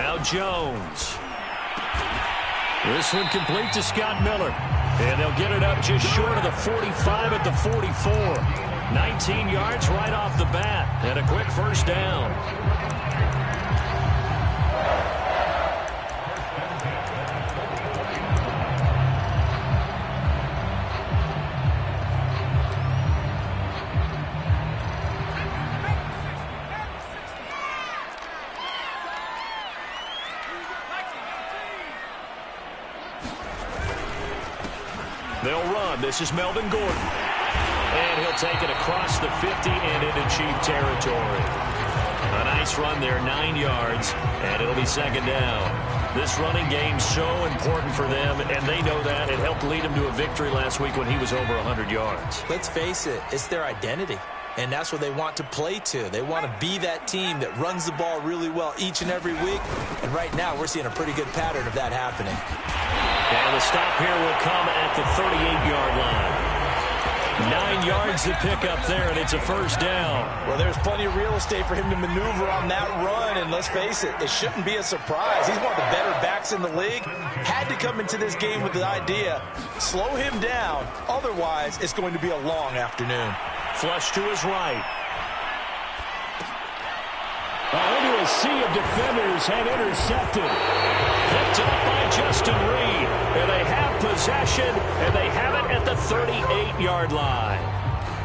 Now Jones. This one complete to Scott Miller. And they'll get it up just short of the 45 at the 44. 19 yards right off the bat. And a quick first down. They'll run. This is Melvin Gordon. And he'll take it across the 50 and into Chief territory. A nice run there, 9 yards, and it'll be second down. This running game's so important for them, and they know that. It helped lead them to a victory last week when he was over 100 yards. Let's face it, it's their identity. And that's what they want to play to. They want to be that team that runs the ball really well each and every week. And right now, we're seeing a pretty good pattern of that happening. And the stop here will come at the 38-yard line. 9 yards to pick up there, and it's a first down. Well, there's plenty of real estate for him to maneuver on that run, and let's face it, it shouldn't be a surprise. He's one of the better backs in the league. Had to come into this game with the idea, slow him down, otherwise it's going to be a long afternoon. Flush to his right. Into a sea of defenders and intercepted. Picked up by Justin Reed. And they have possession, and they have it at the 38-yard line.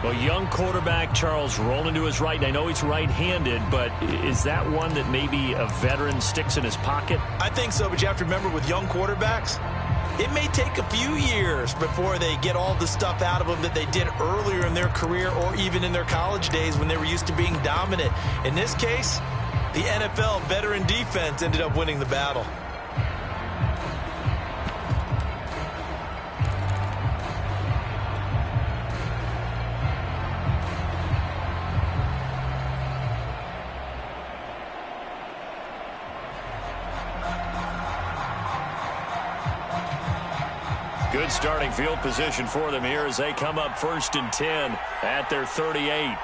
Well, young quarterback Charles rolling to his right. I know he's right-handed, but is that one that maybe a veteran sticks in his pocket? I think so, but you have to remember with young quarterbacks, it may take a few years before they get all the stuff out of them that they did earlier in their career or even in their college days when they were used to being dominant. In this case, the NFL veteran defense ended up winning the battle. Good starting field position for them here as they come up 1st and 10 at their 38.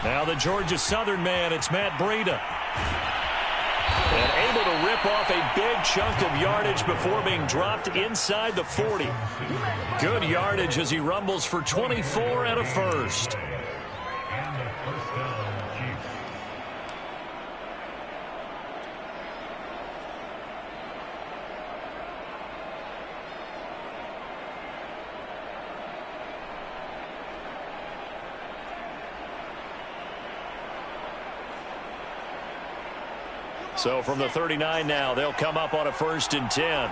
Now the Georgia Southern man, it's Matt Breida. And able to rip off a big chunk of yardage before being dropped inside the 40. Good yardage as he rumbles for 24 and a first. So from the 39 now, they'll come up on a 1st and 10.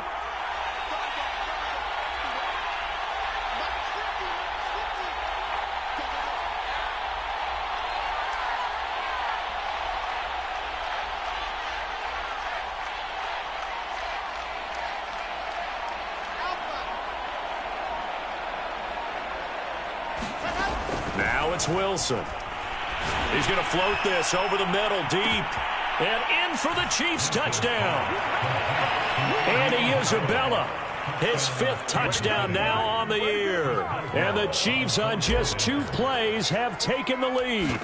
Now it's Wilson. He's going to float this over the middle deep. And in for the Chiefs touchdown. Andy Isabella, his 5th touchdown now on the year. And the Chiefs on just 2 plays have taken the lead.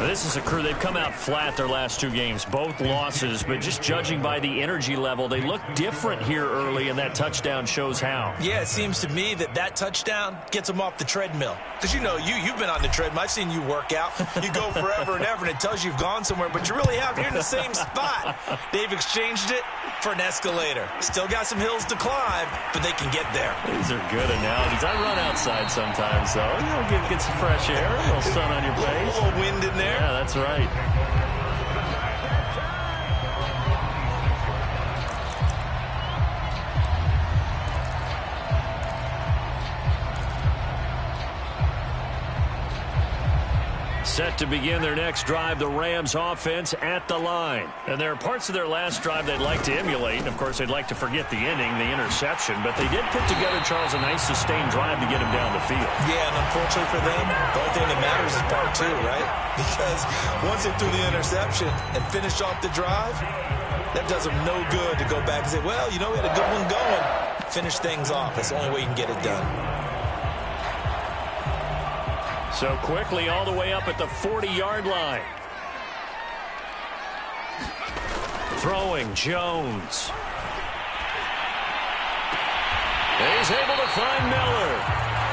This is a crew, they've come out flat their last 2 games, both losses, but just judging by the energy level, they look different here early, and that touchdown shows how. Yeah, it seems to me that touchdown gets them off the treadmill. Because, you know, you've been on the treadmill. I've seen you work out. You go forever and ever, and it tells you you've gone somewhere, but you really haven't. You're in the same spot. They've exchanged it for an escalator. Still got some hills to climb, but they can get there. These are good analogies. I run outside sometimes, though. You know, get some fresh air, a little sun on your face. A little wind in there. Yeah, that's right. Set to begin their next drive, the Rams offense at the line. And there are parts of their last drive they'd like to emulate. And, of course, they'd like to forget the inning, the interception. But they did put together, Charles, a nice sustained drive to get him down the field. Yeah, and unfortunately for them, the only thing that matters is part 2, right? Because once they threw the interception and finished off the drive, that does them no good to go back and say, well, you know, we had a good one going. Finish things off. That's the only way you can get it done. So quickly all the way up at the 40-yard line. Throwing, Jones. And he's able to find Miller.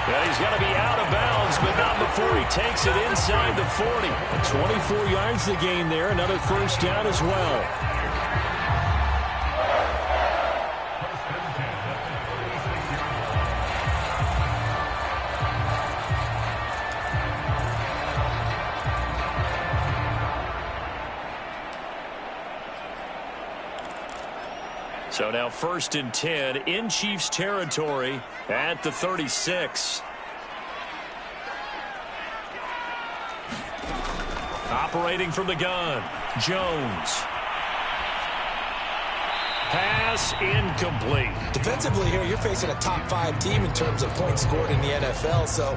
And he's got to be out of bounds, but not before he takes it inside the 40. 24 yards to gain there. Another first down as well. So now 1st and 10 in Chiefs territory at the 36. Operating from the gun, Jones. Pass incomplete. Defensively here, you're facing a top 5 team in terms of points scored in the NFL. So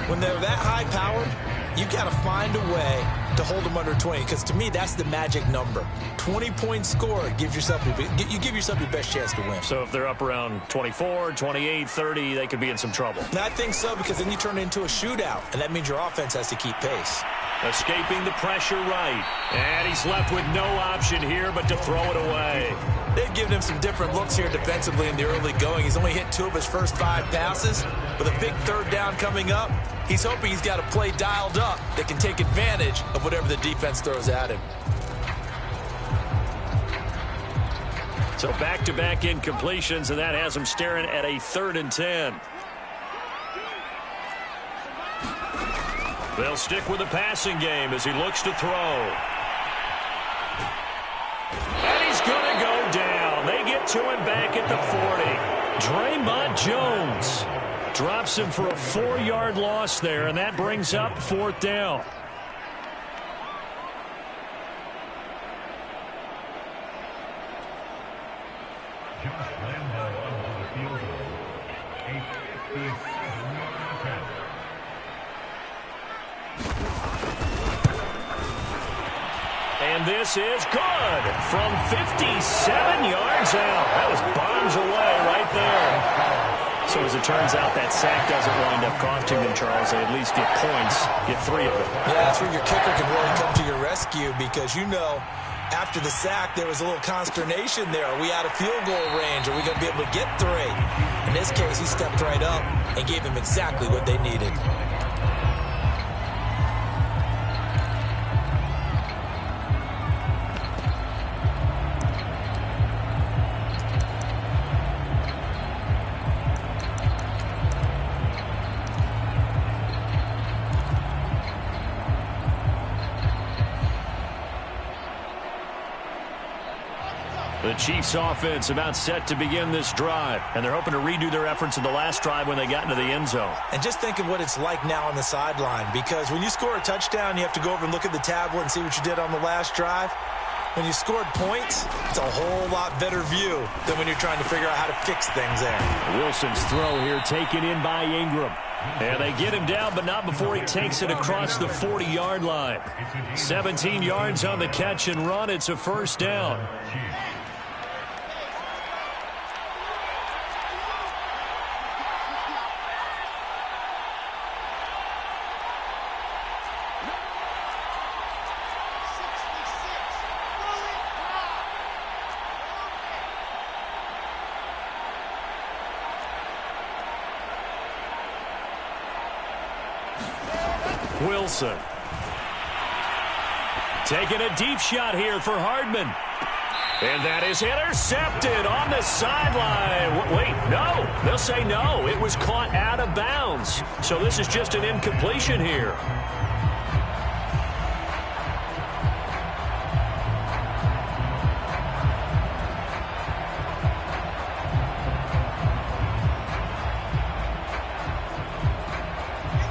when they're that high-powered, you've got to find a way to hold them under 20, because to me, that's the magic number. 20 points scored, you give yourself your best chance to win. So if they're up around 24, 28, 30, they could be in some trouble. And I think so, because then you turn it into a shootout, and that means your offense has to keep pace. Escaping the pressure right. And he's left with no option here but to throw it away. They've given him some different looks here defensively in the early going. He's only hit 2 of his first 5 passes. With a big 3rd down coming up, he's hoping he's got a play dialed up that can take advantage of whatever the defense throws at him. So back-to-back incompletions, and that has him staring at a 3rd and 10. They'll stick with the passing game as he looks to throw. And he's going to go down. They get to him back at the 40. Draymond Jones drops him for a 4-yard loss there, and that brings up 4th down. And this is good from 57 yards out. That was bombs away right there. So as it turns out, that sack doesn't wind up costing them, Charles. They at least get points, get 3 of them. Yeah, that's where your kicker can really come to your rescue, because after the sack, there was a little consternation there. Are we out of field goal range? Are we going to be able to get 3? In this case, he stepped right up and gave them exactly what they needed. The Chiefs offense about set to begin this drive, and they're hoping to redo their efforts in the last drive when they got into the end zone. And just think of what it's like now on the sideline, because when you score a touchdown, you have to go over and look at the tablet and see what you did on the last drive. When you scored points, it's a whole lot better view than when you're trying to figure out how to fix things there. Wilson's throw here taken in by Ingram. And they get him down, but not before he takes it across the 40-yard line. 17 yards on the catch and run. It's a 1st down. Wilson. Taking a deep shot here for Hardman. And that is intercepted on the sideline. Wait, no. They'll say no. It was caught out of bounds. So this is just an incompletion here.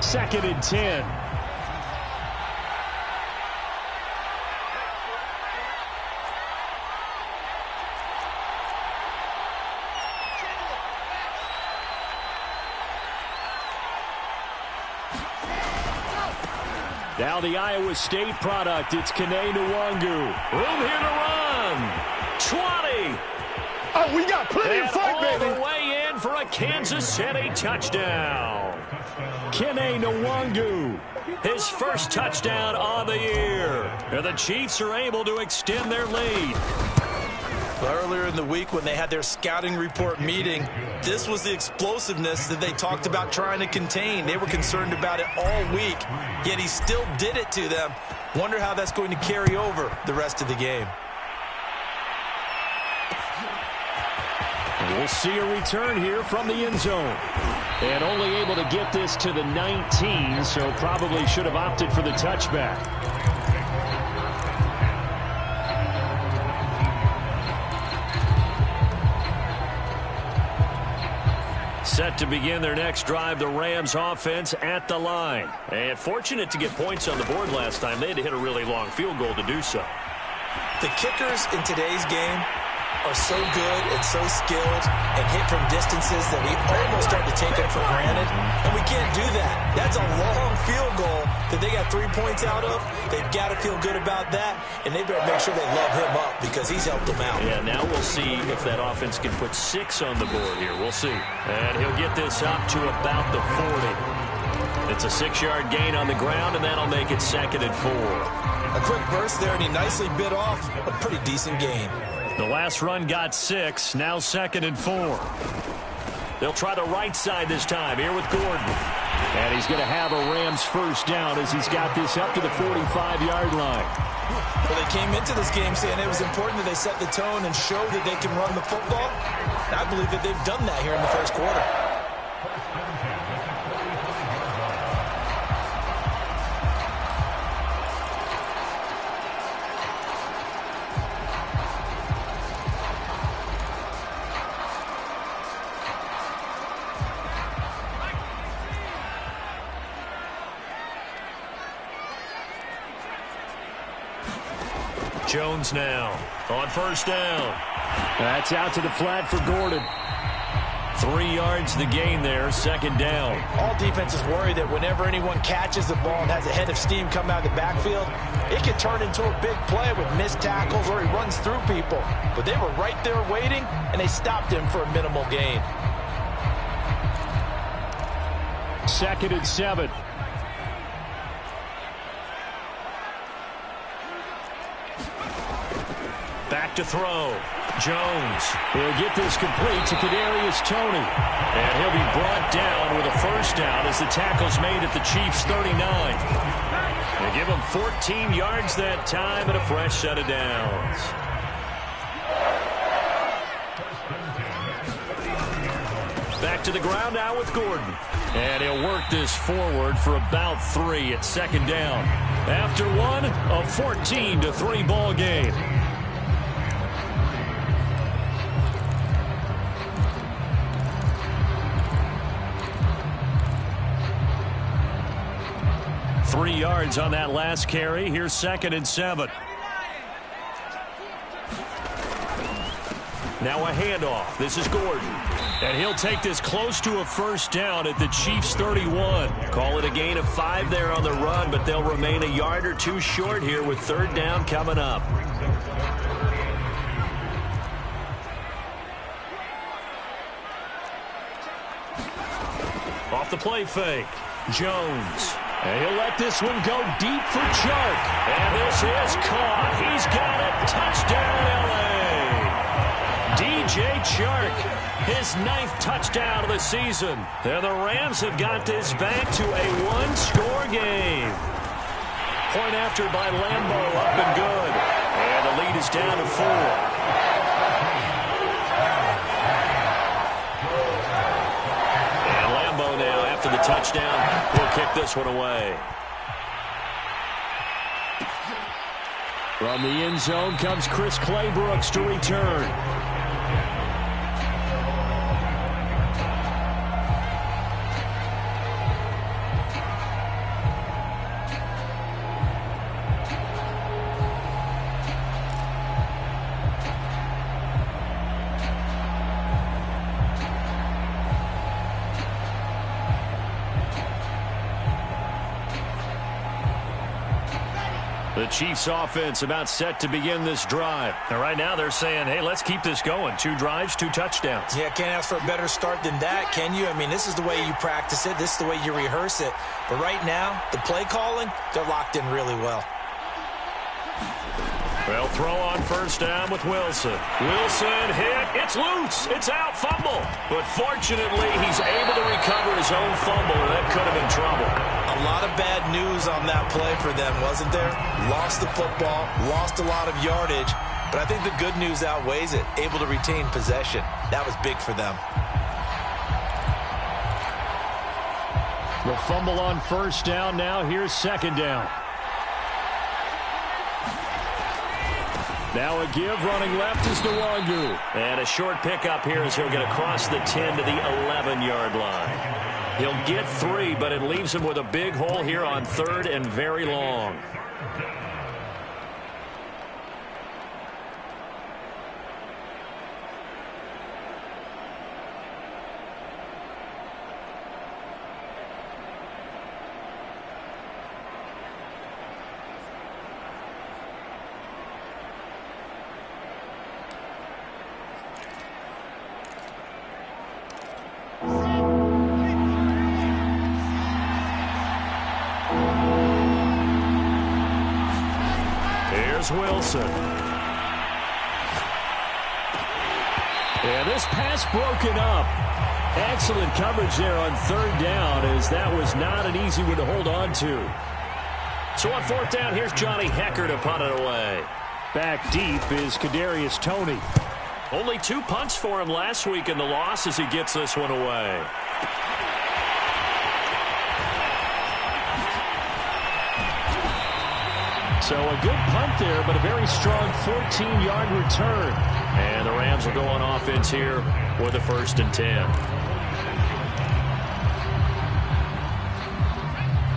Second and 10. Now the Iowa State product. It's Kene Nwangu. Room here to run. 20. Oh, we got plenty of fun, baby. All the way in for a Kansas City touchdown. Kene Nwangu, his first touchdown on the year. And the Chiefs are able to extend their lead. Earlier in the week when they had their scouting report meeting, this was the explosiveness that they talked about trying to contain. They were concerned about it all week, yet he still did it to them. Wonder how that's going to carry over the rest of the game. We'll see a return here from the end zone. And only able to get this to the 19, so probably should have opted for the touchback. Set to begin their next drive, the Rams offense at the line. And fortunate to get points on the board last time. They had to hit a really long field goal to do so. The kickers in today's game are so good and so skilled and hit from distances that we almost start to take them for granted, and we can't do that. That's a long field goal that they got 3 points out of. They've got to feel good about that, and they better make sure they love him up because he's helped them out. Yeah, now we'll see if that offense can put 6 on the board here. We'll see. And he'll get this up to about the 40. It's a 6-yard gain on the ground, and that'll make it 2nd and 4. A quick burst there, and he nicely bit off a pretty decent gain. The last run got 6, now 2nd and 4. They'll try the right side this time, here with Gordon. And he's going to have a Rams first down as he's got this up to the 45-yard line. Well, they came into this game saying it was important that they set the tone and show that they can run the football. And I believe that they've done that here in the first quarter. Jones now on first down. That's out to the flat for Gordon. 3 yards the gain there, 2nd down. All defenses worry that whenever anyone catches the ball and has a head of steam come out of the backfield, it can turn into a big play with missed tackles or he runs through people. But they were right there waiting, and they stopped him for a minimal gain. 2nd and 7. Back to throw. Jones. He'll get this complete to Kadarius Toney. And he'll be brought down with a first down as the tackle's made at the Chiefs' 39. They give him 14 yards that time and a fresh set of downs. Back to the ground now with Gordon. And he'll work this forward for about 3 at 2nd down. After one, a 14-3 ball game. Three yards on that last carry. Here's 2nd and 7. Now a handoff. This is Gordon. And he'll take this close to a first down at the Chiefs' 31. Call it a gain of 5 there on the run, but they'll remain a yard or 2 short here with 3rd down coming up. Off the play fake. Jones. And he'll let this one go deep for Chark. And this is caught. He's got it. Touchdown, L.A. DJ Chark, his 9th touchdown of the season. And the Rams have got this back to a 1-score game. Point after by Lambo, up and good. And the lead is down to 4. The touchdown will kick this one away. From the end zone comes Chris Claybrooks to return. The Chiefs offense about set to begin this drive. And right now they're saying, hey, let's keep this going. 2 drives, 2 touchdowns. Yeah, can't ask for a better start than that, can you? I mean, this is the way you practice it. This is the way you rehearse it. But right now, the play calling, they're locked in really well. Well, throw on first down with Wilson. Wilson hit. It's loose. It's out. Fumble. But fortunately, he's able to recover his own fumble, and that could have been trouble. A lot of bad news on that play for them, wasn't there? Lost the football, lost a lot of yardage, but I think the good news outweighs it. Able to retain possession. That was big for them. The fumble on first down. Now here's second down. Now a give, running left is Nwangu. And a short pickup here as he'll get across the 10 to the 11-yard line. He'll get 3, but it leaves him with a big hole here on third and very long. Wilson. And this pass broken up. Excellent coverage there on third down, as that was not an easy one to hold on to. So on fourth down, here's Johnny Hekker to punt it away. Back deep is Kadarius Toney. Only 2 punts for him last week in the loss as he gets this one away. So a good punt there, but a very strong 14-yard return. And the Rams will go on offense here with a 1st and 10.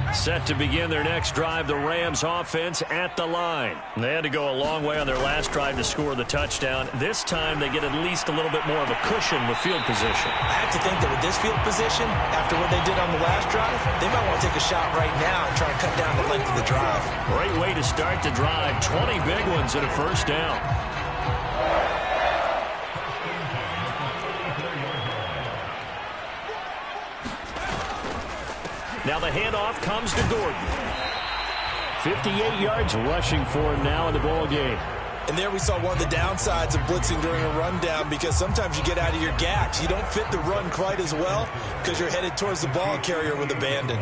Set to begin their next drive, the Rams offense at the line. They had to go a long way on their last drive to score the touchdown. This time they get at least a little bit more of a cushion with field position. I have to think that with this field position, after what they did on the last drive, they might want to take a shot right now and try to cut down the length of the drive. Great way to start the drive. 20 big ones at a first down. Now the handoff comes to Gordon. 58 yards rushing for him now in the ball game. And there we saw one of the downsides of blitzing during a rundown, because sometimes you get out of your gaps. You don't fit the run quite as well because you're headed towards the ball carrier with abandon.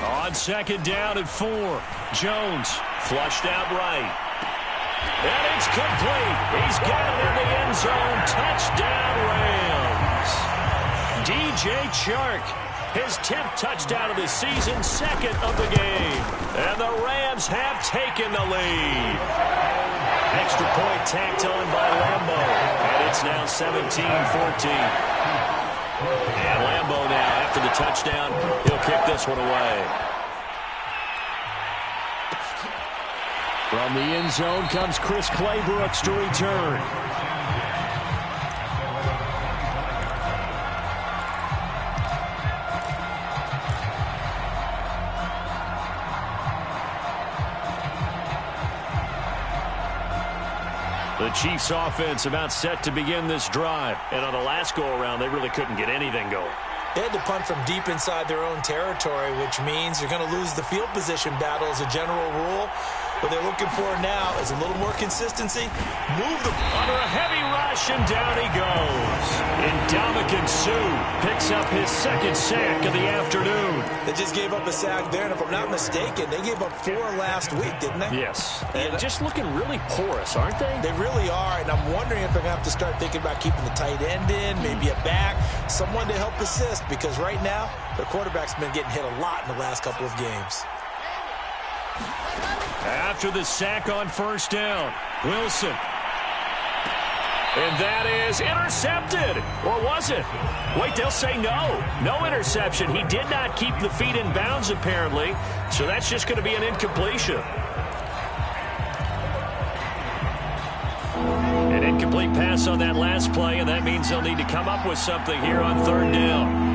On second down at 4, Jones flushed out right. And it's complete. He's got it in the end zone. Touchdown, Rams. DJ Chark. His 10th touchdown of the season, 2nd of the game. And the Rams have taken the lead. Extra point tacked on by Lambo. And it's now 17-14. And Lambo now, after the touchdown, he'll kick this one away. From the end zone comes Chris Claybrooks to return. The Chiefs offense about set to begin this drive. And on the last go-around, they really couldn't get anything going. They had to punt from deep inside their own territory, which means you're going to lose the field position battle as a general rule. What they're looking for now is a little more consistency. Move the under a heavy rush, and down he goes. And Ndamukong Suh picks up his 2nd sack of the afternoon. They just gave up a sack there, and if I'm not mistaken, they gave up 4 last week, didn't they? Yes. And just looking really porous, aren't they? They really are, and I'm wondering if they're going to have to start thinking about keeping the tight end in, maybe a back, someone to help assist, because right now, their quarterback's been getting hit a lot in the last couple of games. After the sack on first down, Wilson. And that is intercepted. Or was it? Wait, they'll say no. No interception. He did not keep the feet in bounds, apparently. So that's just going to be an incompletion. An incomplete pass on that last play, and that means they'll need to come up with something here on third down.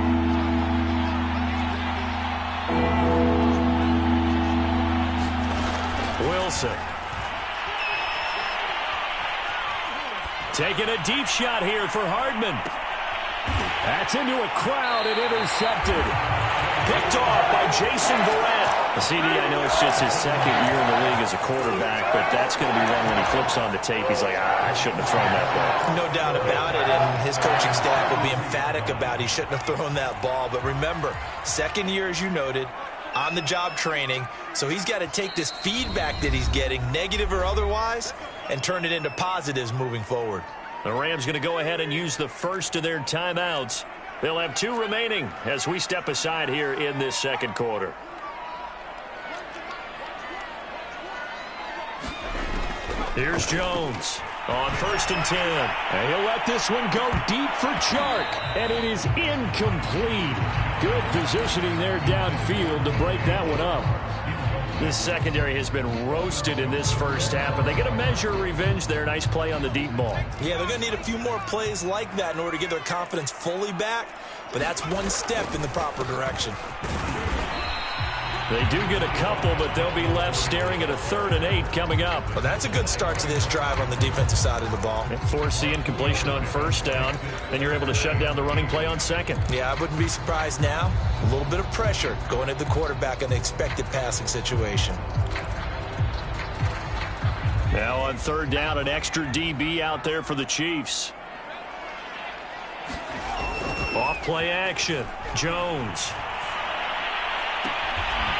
Wilson. Taking a deep shot here for Hardman. That's into a crowd and intercepted. Picked off by Jason Verrett. CD, I know it's just his second year in the league as a quarterback, but that's going to be one when he flips on the tape, he's like, I shouldn't have thrown that ball. No doubt about it, and his coaching staff will be emphatic about he shouldn't have thrown that ball. But remember, second year, as you noted, on-the-job training, so he's got to take this feedback that he's getting, negative or otherwise, and turn it into positives moving forward. The Rams going to go ahead and use the first of their timeouts. They'll have 2 remaining as we step aside here in this second quarter. Here's Jones on 1st and 10. And he'll let this one go deep for Chark. And it is incomplete. Good positioning there downfield to break that one up. This secondary has been roasted in this first half, but they get a measure of revenge there. Nice play on the deep ball. Yeah, they're going to need a few more plays like that in order to get their confidence fully back, but that's one step in the proper direction. They do get a couple, but they'll be left staring at a 3rd and 8 coming up. Well, that's a good start to this drive on the defensive side of the ball. Force the incompletion on 1st down, then you're able to shut down the running play on 2nd. Yeah, I wouldn't be surprised now. A little bit of pressure going at the quarterback in the expected passing situation. Now on 3rd down, an extra DB out there for the Chiefs. Off play action. Jones.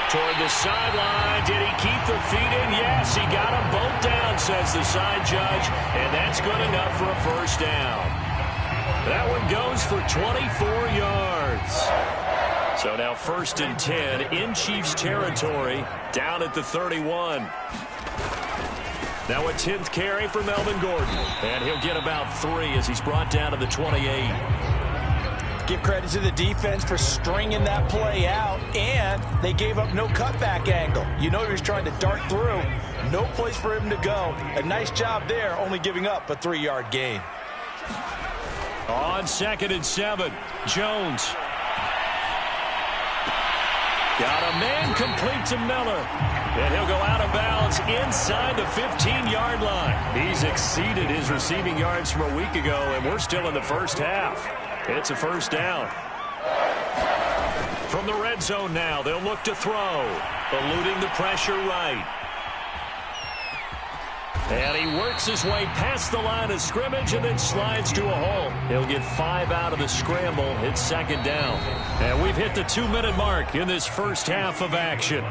Toward the sideline. Did he keep the feet in? Yes, he got them both down, says the side judge. And that's good enough for a 1st down. That one goes for 24 yards. So now 1st and 10 in Chiefs territory, down at the 31. Now a 10th carry for Melvin Gordon. And he'll get about 3 as he's brought down to the 28. Give credit to the defense for stringing that play out, and they gave up no cutback angle. You know he was trying to dart through. No place for him to go. A nice job there, only giving up a 3-yard gain. On 2nd and 7, Jones. Got a man complete to Miller. And he'll go out of bounds inside the 15-yard line. He's exceeded his receiving yards from a week ago, and we're still in the first half. It's a 1st down. From the red zone now, they'll look to throw. Eluding the pressure right. And he works his way past the line of scrimmage and then slides to a hole. He'll get 5 out of the scramble. It's 2nd down. And we've hit the 2-minute mark in this first half of action.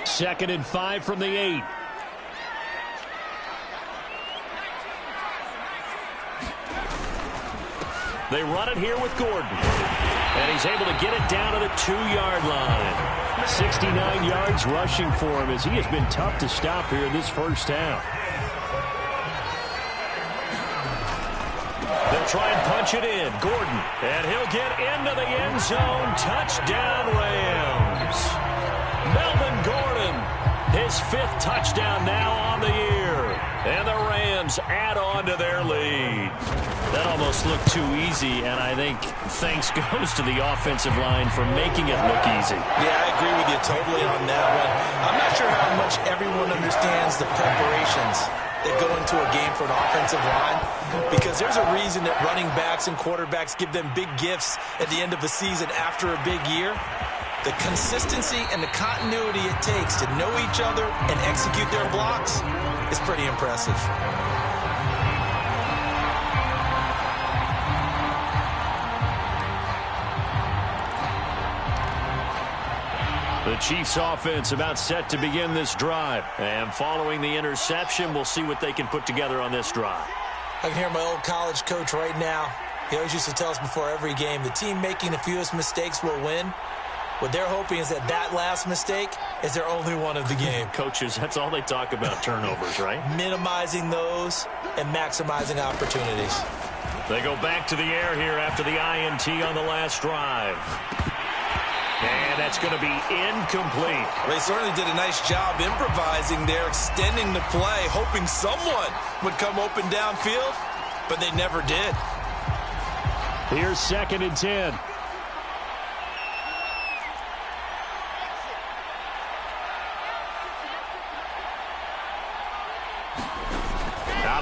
Second and 5 from the 8. They run it here with Gordon. And he's able to get it down to the 2-yard line. 69 yards rushing for him as he has been tough to stop here in this first half. They'll try and punch it in. Gordon. And he'll get into the end zone. Touchdown, Rams. Melvin Gordon, his 5th touchdown now on the year. And the Rams add on to their lead. That almost looked too easy, and I think thanks goes to the offensive line for making it look easy. Yeah, I agree with you totally on that one. I'm not sure how much everyone understands the preparations that go into a game for an offensive line, because there's a reason that running backs and quarterbacks give them big gifts at the end of the season after a big year. The consistency and the continuity it takes to know each other and execute their blocks is pretty impressive. The Chiefs offense about set to begin this drive. And following the interception, we'll see what they can put together on this drive. I can hear my old college coach right now. He always used to tell us before every game, the team making the fewest mistakes will win. What they're hoping is that that last mistake is their only one of the game. Coaches, that's all they talk about, turnovers, right? Minimizing those and maximizing opportunities. They go back to the air here after the INT on the last drive. And that's going to be incomplete. They certainly did a nice job improvising there, extending the play, hoping someone would come open downfield, but they never did. Here's 2nd and 10.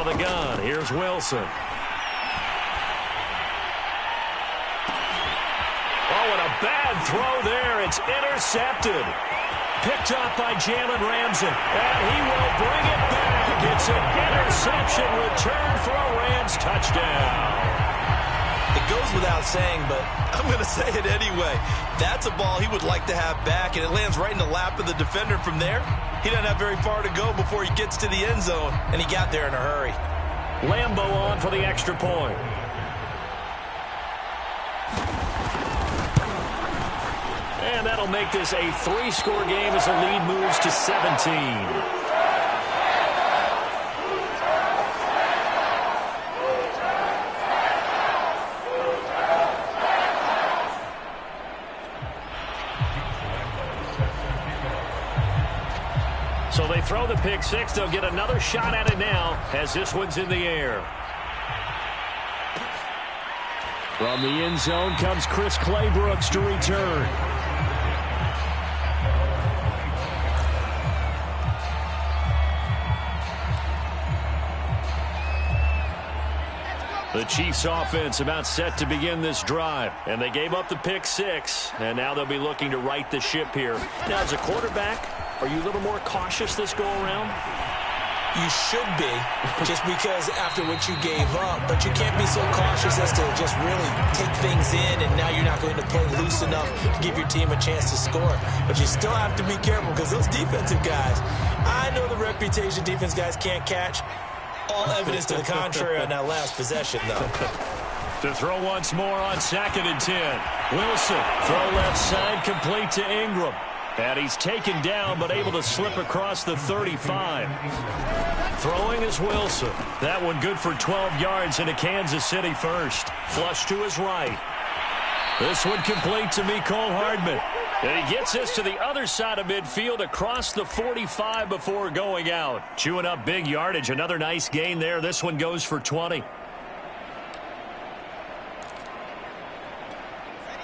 the gun, here's Wilson. Oh, and a bad throw there. It's intercepted. Picked up by Jalen Ramsey. And he will bring it back. It's an interception return for a Rams touchdown. It goes without saying, but I'm going to say it anyway. That's a ball he would like to have back, and it lands right in the lap of the defender. From there, he doesn't have very far to go before he gets to the end zone, and he got there in a hurry. Lambo on for the extra point. And that'll make this a 3-score game as the lead moves to 17. So they throw the pick six. They'll get another shot at it now as this one's in the air. From the end zone comes Chris Claybrooks to return. The Chiefs offense about set to begin this drive. And they gave up the pick six. And now they'll be looking to right the ship here. Now, as a quarterback, are you a little more cautious this go-around? You should be, just because after what you gave up. But you can't be so cautious as to just really take things in, and now you're not going to play loose enough to give your team a chance to score. But you still have to be careful because those defensive guys, I know the reputation defense guys can't catch. All evidence to the contrary on that last possession, though. To throw once more on 2nd and 10. Wilson, throw left side, complete to Ingram. And he's taken down, but able to slip across the 35. Throwing is Wilson. That one good for 12 yards into Kansas City first. Flush to his right. This one complete to Mecole Hardman. And he gets this to the other side of midfield across the 45 before going out. Chewing up big yardage. Another nice gain there. This one goes for 20.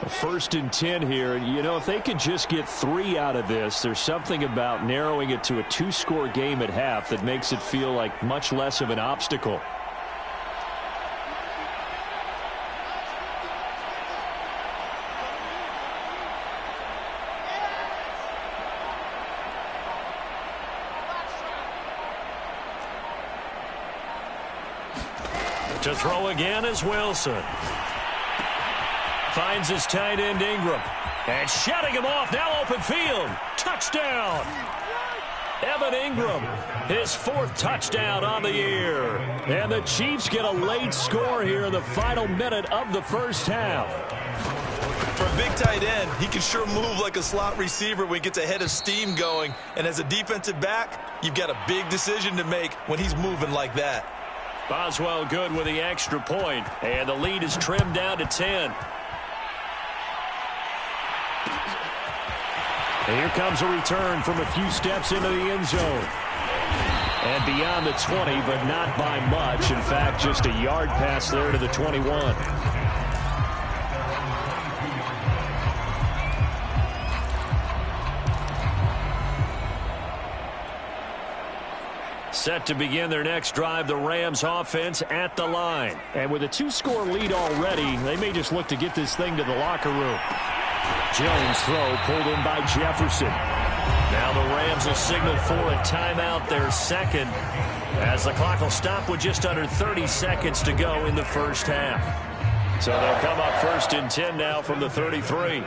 A 1st and 10 here. You know, if they can just get 3 out of this, there's something about narrowing it to a 2-score game at half that makes it feel like much less of an obstacle. To throw again is Wilson. Finds his tight end Ingram. And shutting him off. Now open field. Touchdown. Evan Ingram. His 4th touchdown on the year. And the Chiefs get a late score here in the final minute of the first half. For a big tight end, he can sure move like a slot receiver when he gets a head of steam going. And as a defensive back, you've got a big decision to make when he's moving like that. Boswell good with the extra point. And the lead is trimmed down to 10. And here comes a return from a few steps into the end zone. And beyond the 20, but not by much. In fact, just a yard pass there to the 21. Set to begin their next drive, the Rams offense at the line. And with a 2-score lead already, they may just look to get this thing to the locker room. Jones throw pulled in by Jefferson. Now the Rams will signal for a timeout, their second, as the clock will stop with just under 30 seconds to go in the first half. So they'll come up 1st and 10 now from the 33.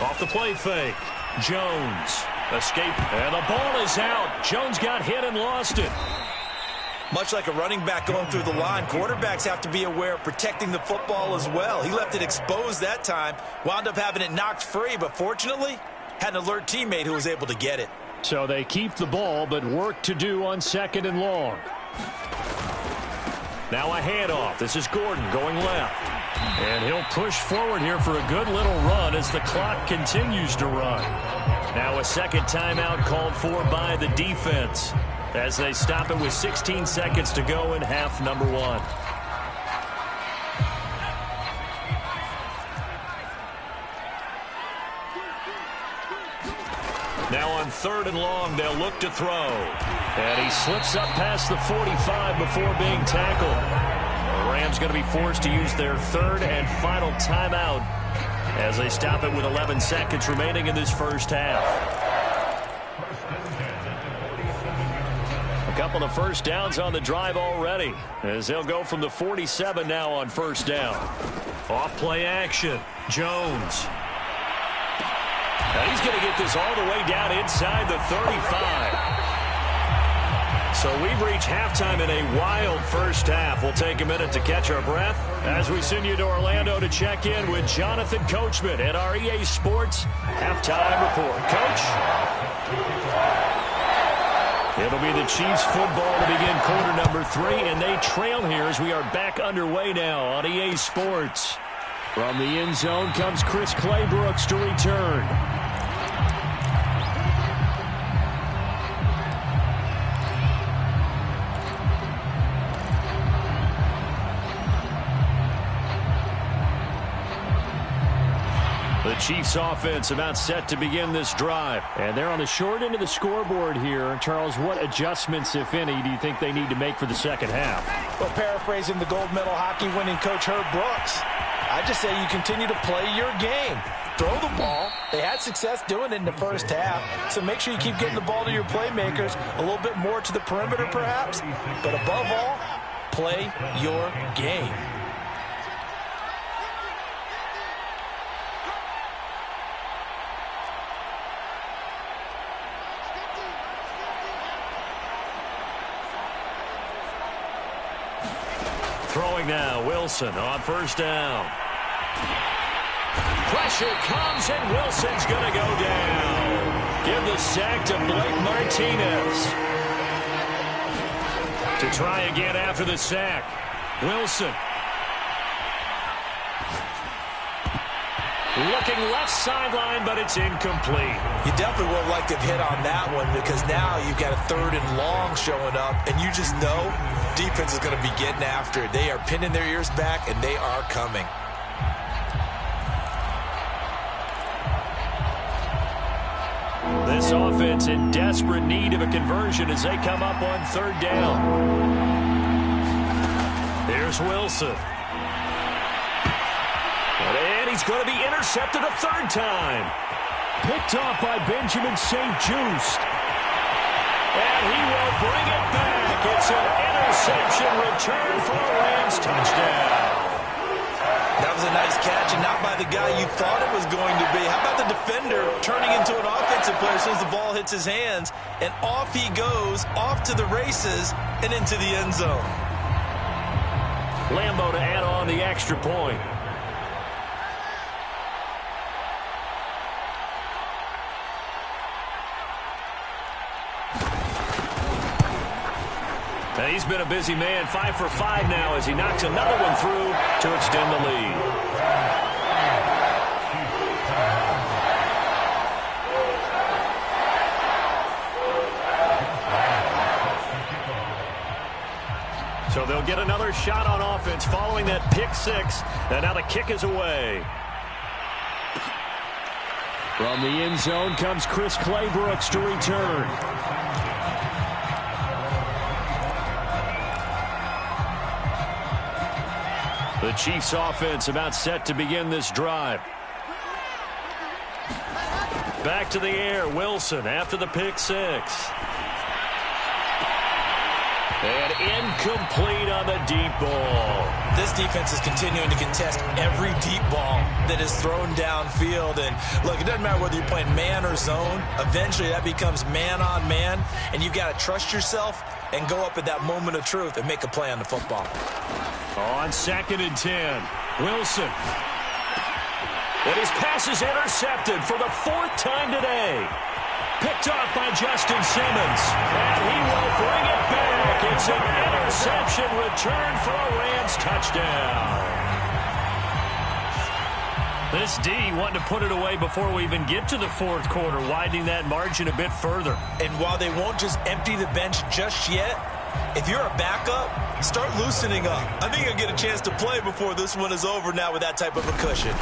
Off the play fake. Jones. Escape. And the ball is out. Jones got hit and lost it. Much like a running back going through the line, quarterbacks have to be aware of protecting the football as well. He left it exposed that time, wound up having it knocked free, but fortunately had an alert teammate who was able to get it. So they keep the ball, but work to do on 2nd and long. Now a handoff. This is Gordon going left. And he'll push forward here for a good little run as the clock continues to run. Now a second timeout called for by the defense as they stop it with 16 seconds to go in half number 1. Now on 3rd and long, they'll look to throw. And he slips up past the 45 before being tackled. The Rams going to be forced to use their third and final timeout as they stop it with 11 seconds remaining in this first half. A couple of first downs on the drive already, as they'll go from the 47 now on first down. Off play action. Jones. Now he's going to get this all the way down inside the 35. So we've reached halftime in a wild first half. We'll take a minute to catch our breath as we send you to Orlando to check in with Jonathan Coachman at our EA Sports Halftime Report. Coach? It'll be the Chiefs football to begin quarter number 3, and they trail here as we are back underway now on EA Sports. From the end zone comes Chris Claybrooks to return. The Chiefs offense about set to begin this drive. And they're on the short end of the scoreboard here. Charles, what adjustments, if any, do you think they need to make for the second half? Well, paraphrasing the gold medal hockey winning coach Herb Brooks, I just say you continue to play your game. Throw the ball. They had success doing it in the first half, so make sure you keep getting the ball to your playmakers, a little bit more to the perimeter perhaps, but above all, play your game. Throwing now, Wilson on first down. Pressure comes, and Wilson's going to go down. Give the sack to Blake Martinez. To try again after the sack. Wilson. Looking left sideline, but it's incomplete. You definitely would like to hit on that one because now you've got a third and long showing up, and you just know defense is going to be getting after it. They are pinning their ears back, and they are coming. This offense in desperate need of a conversion as they come up on third down. Here's Wilson. And he's going to be intercepted a third time. Picked off by Benjamin St-Juste. And he will bring it back. It's an interception return for a Rams touchdown. That was a nice catch, and not by the guy you thought it was going to be. How about the defender turning into an offensive player as soon as the ball hits his hands, and off he goes, off to the races, and into the end zone. Lambo to add on the extra point. He's been a busy man, 5 for 5 now as he knocks another one through to extend the lead. So they'll get another shot on offense following that pick six, and now the kick is away. From the end zone comes Chris Claybrooks to return. The Chiefs offense about set to begin this drive. Back to the air, Wilson after the pick six. And incomplete on the deep ball. This defense is continuing to contest every deep ball that is thrown downfield. And look, it doesn't matter whether you're playing man or zone. Eventually that becomes man on man. And you've got to trust yourself and go up at that moment of truth and make a play on the football. On 2nd and 10, Wilson. And his pass is intercepted for the 4th time today. Picked off by Justin Simmons. And he will bring it back. It's an interception return for a Rams touchdown. This D wanting to put it away before we even get to the 4th quarter, widening that margin a bit further. And while they won't just empty the bench just yet, if you're a backup, start loosening up. I think you'll get a chance to play before this one is over now with that type of a cushion.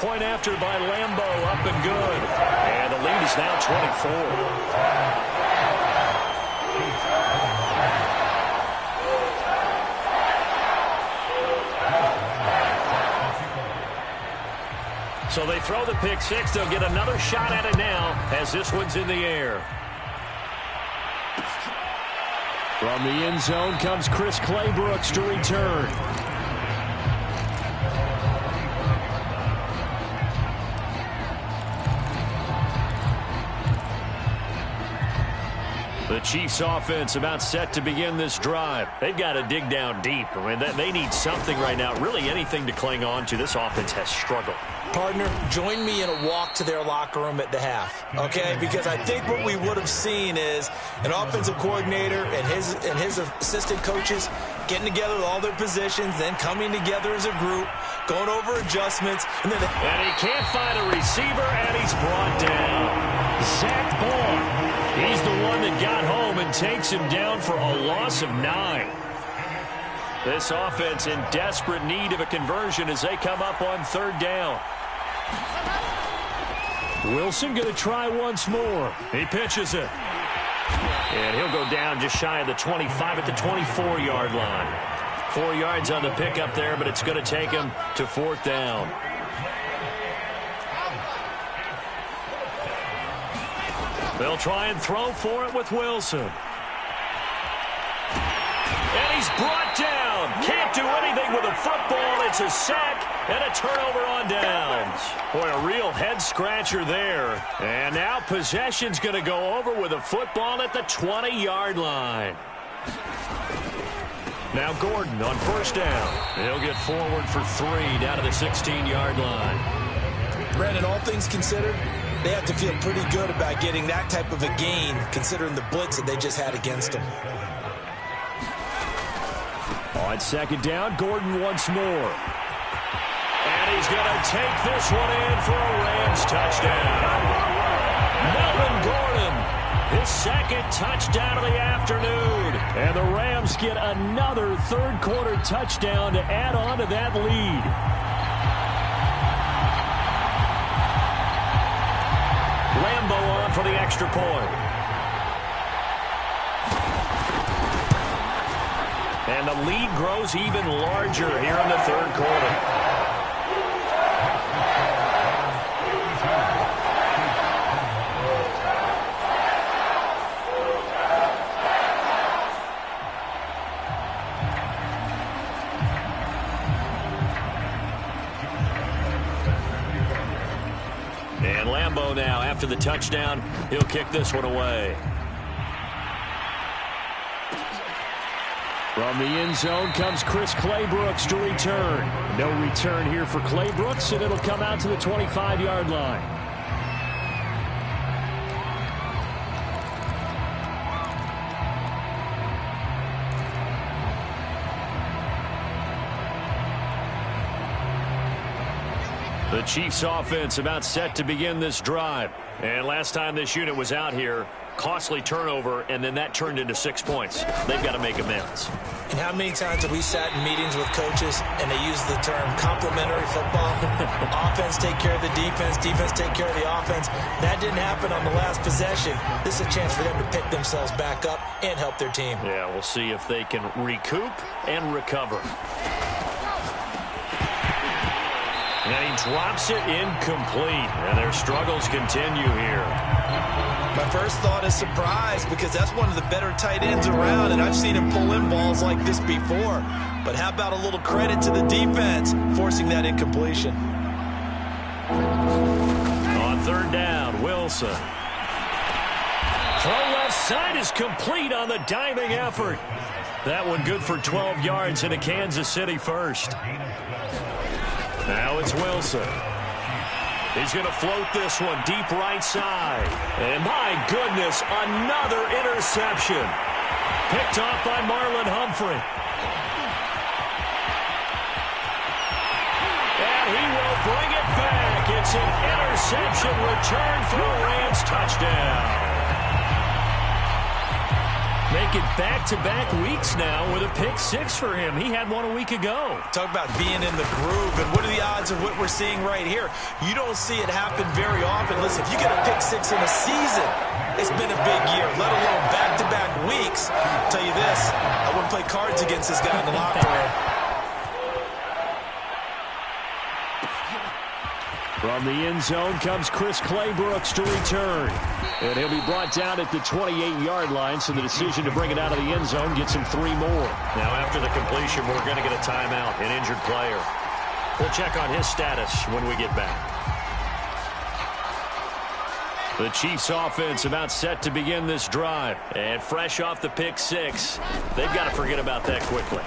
Point after by Lambo, up and good. And the lead is now 24. So they throw the pick six. They'll get another shot at it now as this one's in the air. From the end zone comes Chris Claybrooks to return. The Chiefs offense about set to begin this drive. They've got to dig down deep. I mean, they need something right now, really anything to cling on to. This offense has struggled. Partner, join me in a walk to their locker room at the half, okay? Because I think what we would have seen is an offensive coordinator and his assistant coaches getting together with all their positions, then coming together as a group, going over adjustments. And he can't find a receiver, and he's brought down. Zach Ball. He's the one that got home and takes him down for a loss of 9. This offense in desperate need of a conversion as they come up on third down. Wilson going to try once more. He pitches it. And he'll go down just shy of the 25 at the 24-yard line. 4 yards on the pickup there, but it's going to take him to fourth down. They'll try and throw for it with Wilson. And he's brought down. Can't do anything with a football. It's a sack and a turnover on downs. Boy, a real head-scratcher there. And now possession's going to go over with a football at the 20-yard line. Now Gordon on first down. He'll get forward for 3 down to the 16-yard line. Brandon, all things considered, they have to feel pretty good about getting that type of a gain, considering the blitz that they just had against them. On second down, Gordon once more. And he's going to take this one in for a Rams touchdown. Melvin Gordon, his second touchdown of the afternoon. And the Rams get another third-quarter touchdown to add on to that lead. Lambo on for the extra point. And the lead grows even larger here in the third quarter. And Lambo now, after the touchdown, he'll kick this one away. From the end zone comes Chris Claybrooks to return. No return here for Claybrooks, and it'll come out to the 25-yard line. The Chiefs offense about set to begin this drive. And last time this unit was out here, costly turnover, and then that turned into 6 points. They've got to make amends. And how many times have we sat in meetings with coaches and they use the term complementary football? Offense take care of the defense, defense take care of the offense. That didn't happen on the last possession. This is a chance for them to pick themselves back up and help their team. Yeah, we'll see if they can recoup and recover. And he drops it incomplete, and their struggles continue here. My first thought is surprise, because that's one of the better tight ends around, and I've seen him pull in balls like this before. But how about a little credit to the defense forcing that incompletion? On third down, Wilson. Throw left side is complete on the diving effort. That one good for 12 yards into Kansas City first. Now it's Wilson. He's going to float this one deep right side. And my goodness, another interception. Picked off by Marlon Humphrey. And he will bring it back. It's an interception return for a Rams touchdown. Make it back-to-back weeks now with a pick six for him. He had one a week ago. Talk about being in the groove, and what are the odds of what we're seeing right here? You don't see it happen very often. Listen, if you get a pick six in a season, it's been a big year, let alone back-to-back weeks. I'll tell you this, I wouldn't play cards against this guy in the locker room. From the end zone comes Chris Claybrooks to return. And he'll be brought down at the 28-yard line, so the decision to bring it out of the end zone gets him 3 more. Now, after the completion, we're going to get a timeout, an injured player. We'll check on his status when we get back. The Chiefs offense about set to begin this drive. And fresh off the pick 6, they've got to forget about that quickly.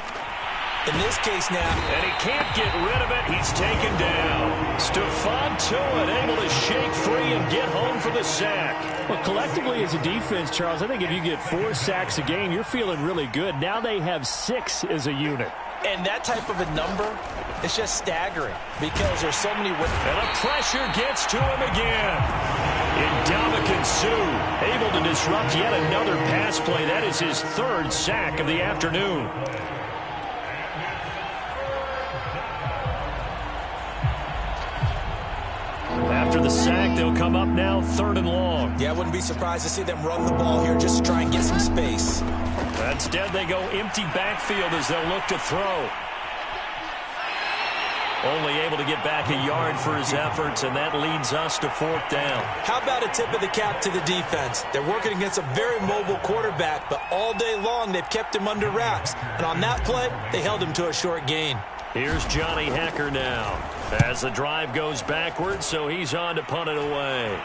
In this case now. And he can't get rid of it. He's taken down. Stephon Tuitt able to shake free and get home for the sack. Well, collectively as a defense, Charles, I think if you get 4 sacks a game, you're feeling really good. Now they have 6 as a unit. And that type of a number, it's just staggering because there's so many. And the pressure gets to him again. Ndamukong Suh able to disrupt yet another pass play. That is his 3rd sack of the afternoon. After the sack, they'll come up now 3rd and long. Yeah, I wouldn't be surprised to see them run the ball here just to try and get some space. Instead, they go empty backfield as they'll look to throw. Only able to get back a yard for his efforts, and that leads us to 4th down. How about a tip of the cap to the defense? They're working against a very mobile quarterback, but all day long they've kept him under wraps. And on that play, they held him to a short gain. Here's Johnny Hekker now as the drive goes backwards, so he's on to punt it away.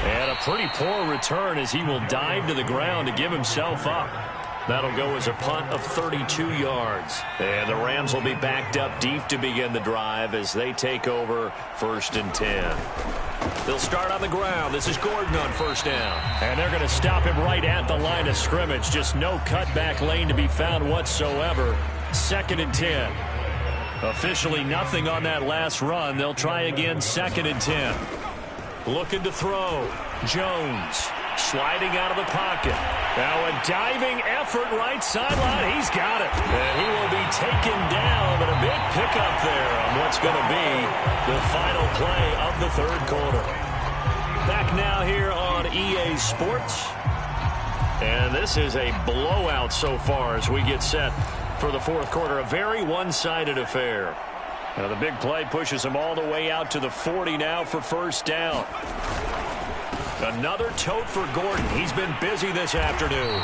And a pretty poor return as he will dive to the ground to give himself up. That'll go as a punt of 32 yards. And the Rams will be backed up deep to begin the drive as they take over 1st and 10. They'll start on the ground. This is Gordon on 1st down. And they're going to stop him right at the line of scrimmage. Just no cutback lane to be found whatsoever. 2nd and 10. Officially nothing on that last run. They'll try again 2nd and 10. Looking to throw. Jones sliding out of the pocket. Now a diving effort right sideline. He's got it. And he will be taken down, but a big pickup there on what's going to be the final play of the 3rd quarter. Back now here on EA Sports. And this is a blowout so far as we get set for the 4th quarter. A very one-sided affair. Now the big play pushes him all the way out to the 40 now for 1st down. Another tote for Gordon. He's been busy this afternoon.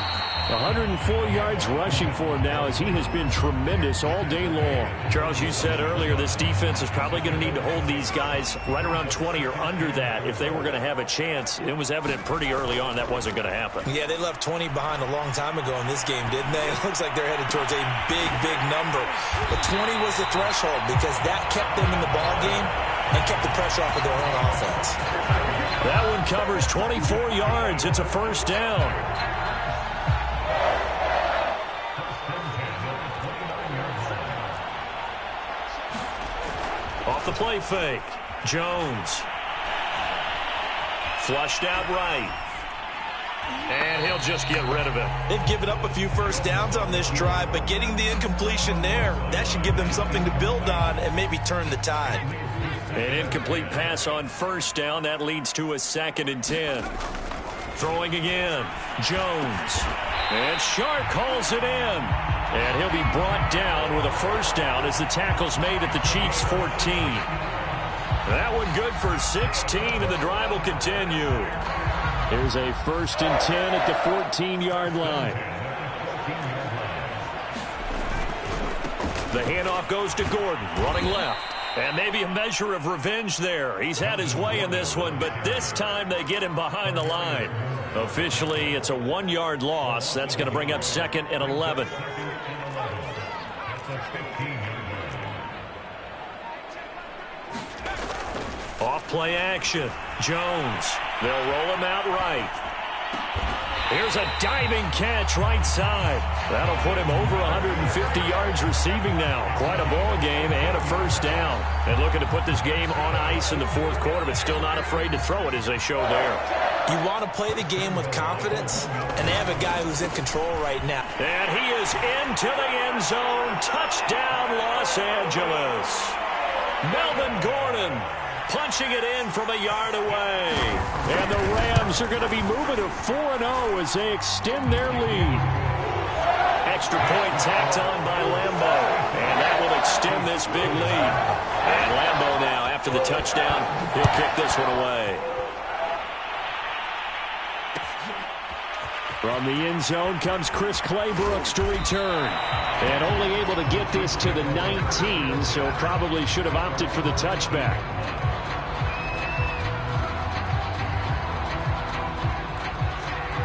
104 yards rushing for him now as he has been tremendous all day long. Charles, you said earlier this defense is probably going to need to hold these guys right around 20 or under that if they were going to have a chance. It was evident pretty early on that wasn't going to happen. Yeah, they left 20 behind a long time ago in this game, didn't they? It looks like they're headed towards a big, big number. But 20 was the threshold because that kept them in the ball game and kept the pressure off of their own offense. That one covers 24 yards. It's a 1st down. Off the play fake. Jones. Flushed out right. And he'll just get rid of it. They've given up a few 1st downs on this drive, but getting the incompletion there, that should give them something to build on and maybe turn the tide. An incomplete pass on 1st down. That leads to a 2nd and 10. Throwing again. Jones. And Sharp calls it in. And he'll be brought down with a 1st down as the tackle's made at the Chiefs' 14. That one good for 16, and the drive will continue. Here's a 1st and 10 at the 14-yard line. The handoff goes to Gordon, running left. And maybe a measure of revenge there. He's had his way in this one, but this time they get him behind the line. Officially, it's a 1-yard loss. That's going to bring up 2nd and 11. Off play action. Jones. They'll roll him out right. Here's a diving catch right side. That'll put him over 150 yards receiving now. Quite a ball game and a 1st down. And looking to put this game on ice in the 4th quarter, but still not afraid to throw it as they show there. You want to play the game with confidence, and they have a guy who's in control right now. And he is into the end zone. Touchdown, Los Angeles. Melvin Gordon punching it in from a yard away. And the Rams are going to be moving to 4-0 as they extend their lead. extra point tacked on by Lambeau. And that will extend this big lead. And Lambeau now, after the touchdown, he'll kick this one away. From the end zone comes Chris Claybrooks to return. And only able to get this to the 19, so probably should have opted for the touchback.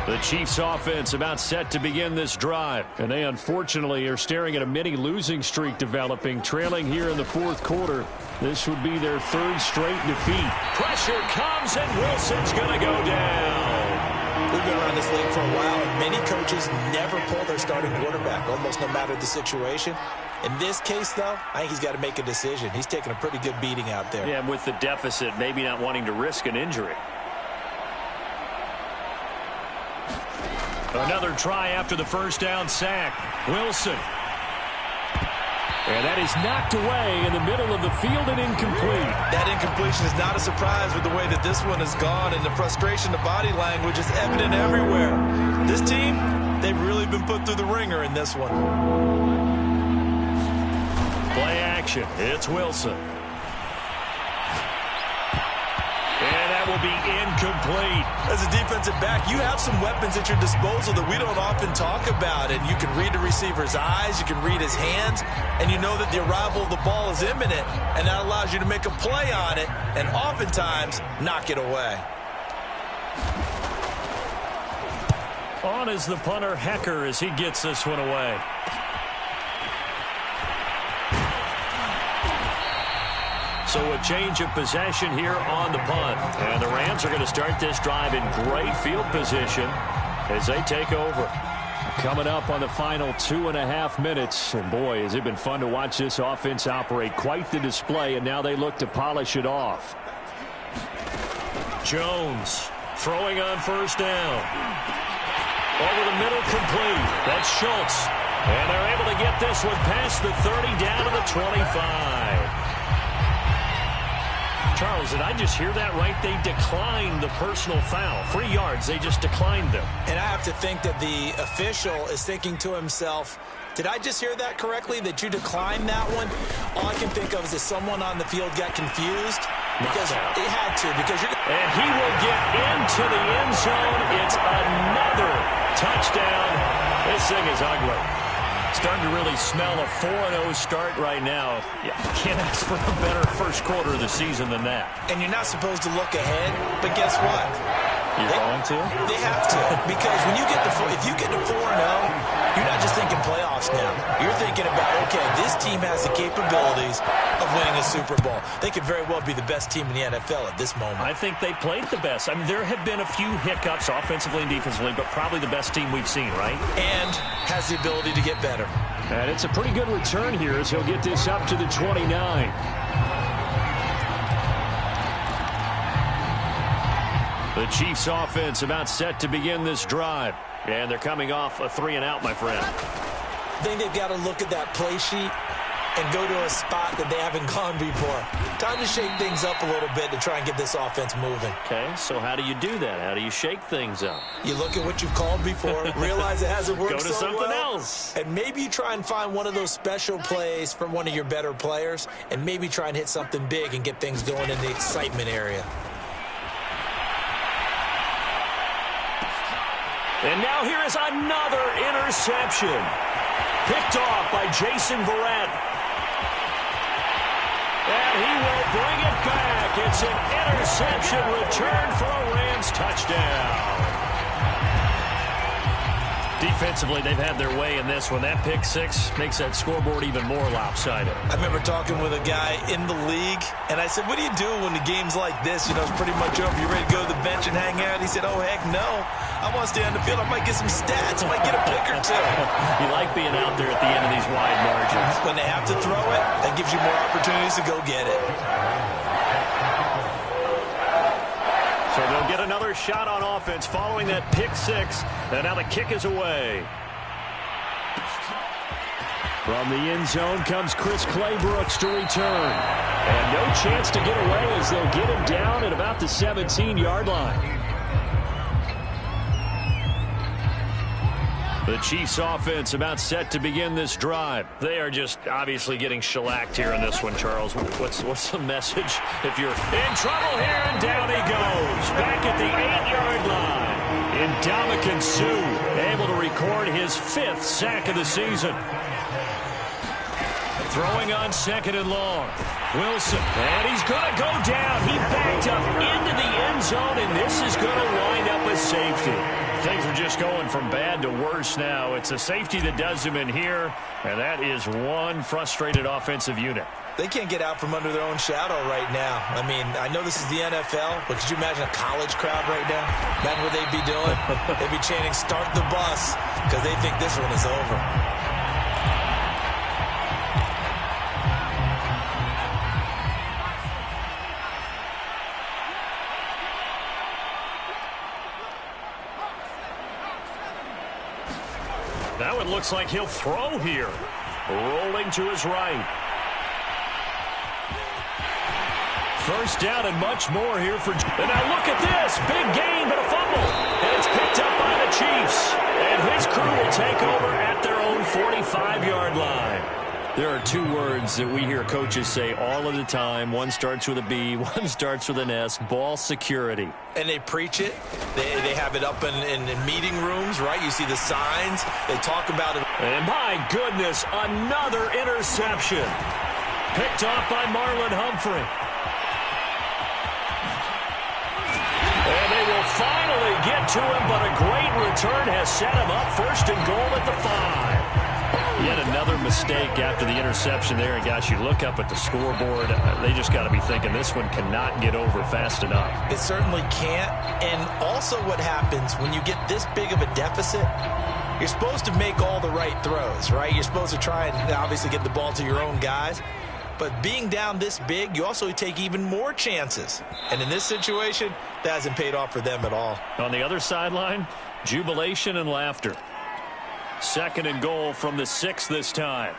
The Chiefs offense about set to begin this drive. And they unfortunately are staring at a mini losing streak developing, trailing here in the fourth quarter. This would be their third straight defeat. Pressure comes and Wilson's going to go down. We've been around this league for a while, and many coaches never pull their starting quarterback, almost no matter the situation. In this case, though, I think he's got to make a decision. He's taking a pretty good beating out there. Yeah, with the deficit, maybe not wanting to risk an injury. Another try after the first down sack. Wilson. And that is knocked away in the middle of the field and incomplete. That incompletion is not a surprise with the way that this one has gone, and the frustration, the body language is evident everywhere. This team, they've really been put through the ringer in this one. Play action. It's Wilson. And that will be incomplete. As a defensive back, you have some weapons at your disposal that we don't often talk about. And you can read the receiver's eyes, you can read his hands, and you know that the arrival of the ball is imminent, and that allows you to make a play on it and oftentimes knock it away. On is the punter, Hecker, as he gets this one away. So a change of possession here on the punt. And the Rams are going to start this drive in great field position as they take over. Coming up on the final 2.5 minutes. And boy, has it been fun to watch this offense operate. Quite the display, and now they look to polish it off. Jones throwing on first down. Over the middle, complete. That's Schultz. And they're able to get this one past the 30 down to the 25. Charles, did I just hear that right? They declined the personal foul. 3 yards, they just declined them. And I have to think that the official is thinking to himself, did I just hear that correctly, that you declined that one? All I can think of is that someone on the field got confused. Because it had to. And he will get into the end zone. It's another touchdown. This thing is ugly. Starting to really smell a 4-0 start right now. Yeah, can't ask for a better first quarter of the season than that. And you're not supposed to look ahead, but guess what? You're going to? They have to. Because when you get if you get to 4-0, you're not just thinking playoffs now. You're thinking about, okay, this team has the capabilities of winning a Super Bowl. They could very well be the best team in the NFL at this moment. I think they played the best. I mean, there have been a few hiccups offensively and defensively, but probably the best team we've seen, right? And has the ability to get better. And it's a pretty good return here as he'll get this up to the 29. The Chiefs offense about set to begin this drive. And they're coming off a 3-and-out, my friend. I think they've got to look at that play sheet and go to a spot that they haven't gone before. Time to shake things up a little bit to try and get this offense moving. Okay, so how do you do that? How do you shake things up? You look at what you've called before, realize it hasn't worked go to so something well, else. and maybe you try and find one of those special plays from one of your better players, and maybe try and hit something big and get things going in the excitement area. And now here is another interception. Picked off by Jason Verrett. And he will bring it back. It's an interception return for a Rams touchdown. Defensively, they've had their way in this one. That pick six makes that scoreboard even more lopsided. I remember talking with a guy in the league, and I said, what do you do when the game's like this? You know, it's pretty much over. You ready to go to the bench and hang out? He said, oh, heck no. I want to stay on the field. I might get some stats. I might get a pick or two. You like being out there at the end of these wide margins. When they have to throw it, that gives you more opportunities to go get it. So they'll get another shot on offense following that pick six. And now the kick is away. From the end zone comes Chris Claybrooks to return. And no chance to get away as they'll get him down at about the 17-yard line. The Chiefs offense about set to begin this drive. They are just obviously getting shellacked here in this one, Charles. What's the message? If you're in trouble here, and down he goes. Back at the 8-yard line. Ndamukong Suh able to record his 5th sack of the season. Throwing on 2nd and long. Wilson, and he's going to go down. He backed up into the end zone, and this is going to wind up a safety. Things are just going from bad to worse now. It's a safety that does him in here, and that is one frustrated offensive unit. They can't get out from under their own shadow right now. I mean, I know this is the NFL, but could you imagine a college crowd right now? Imagine what they'd be doing. They'd be chanting, "Start the bus," because they think this one is over. Now it looks like he'll throw here. Rolling to his right. First down and much more here for... And now look at this. Big gain, but a fumble. And it's picked up by the Chiefs. And his crew will take over at their own 45-yard line. There are 2 words that we hear coaches say all of the time. One starts with a B, one starts with an S. Ball security. And they preach it. They have it up in meeting rooms, right? You see the signs. They talk about it. And my goodness, another interception. Picked off by Marlon Humphrey. And they will finally get to him, but a great return has set him up. 1st and goal at the 5. Yet another mistake after the interception there. And, gosh, you look up at the scoreboard. They just got to be thinking this one cannot get over fast enough. It certainly can't. And also what happens when you get this big of a deficit, you're supposed to make all the right throws, right? You're supposed to try and obviously get the ball to your own guys. But being down this big, you also take even more chances. And in this situation, that hasn't paid off for them at all. On the other sideline, jubilation and laughter. 2nd and goal from the 6 this time.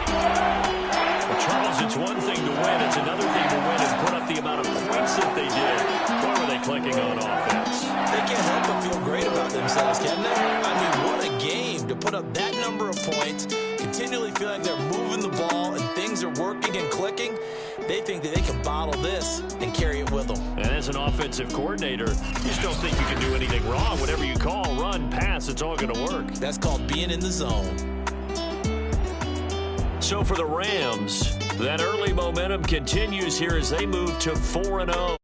Well, Charles, it's one thing to win. It's another thing to win and put up the amount of points that they did. Why were they clicking on offense? They can't help but feel great about themselves, can they? I mean, what a game to put up that number of points, continually feel like they're moving the ball and things are working and clicking. They think that they can bottle this and carry it with them. And as an offensive coordinator, you just don't think you can do anything wrong. Whatever you call, run, pass, it's all going to work. That's called being in the zone. So for the Rams, that early momentum continues here as they move to 4-0.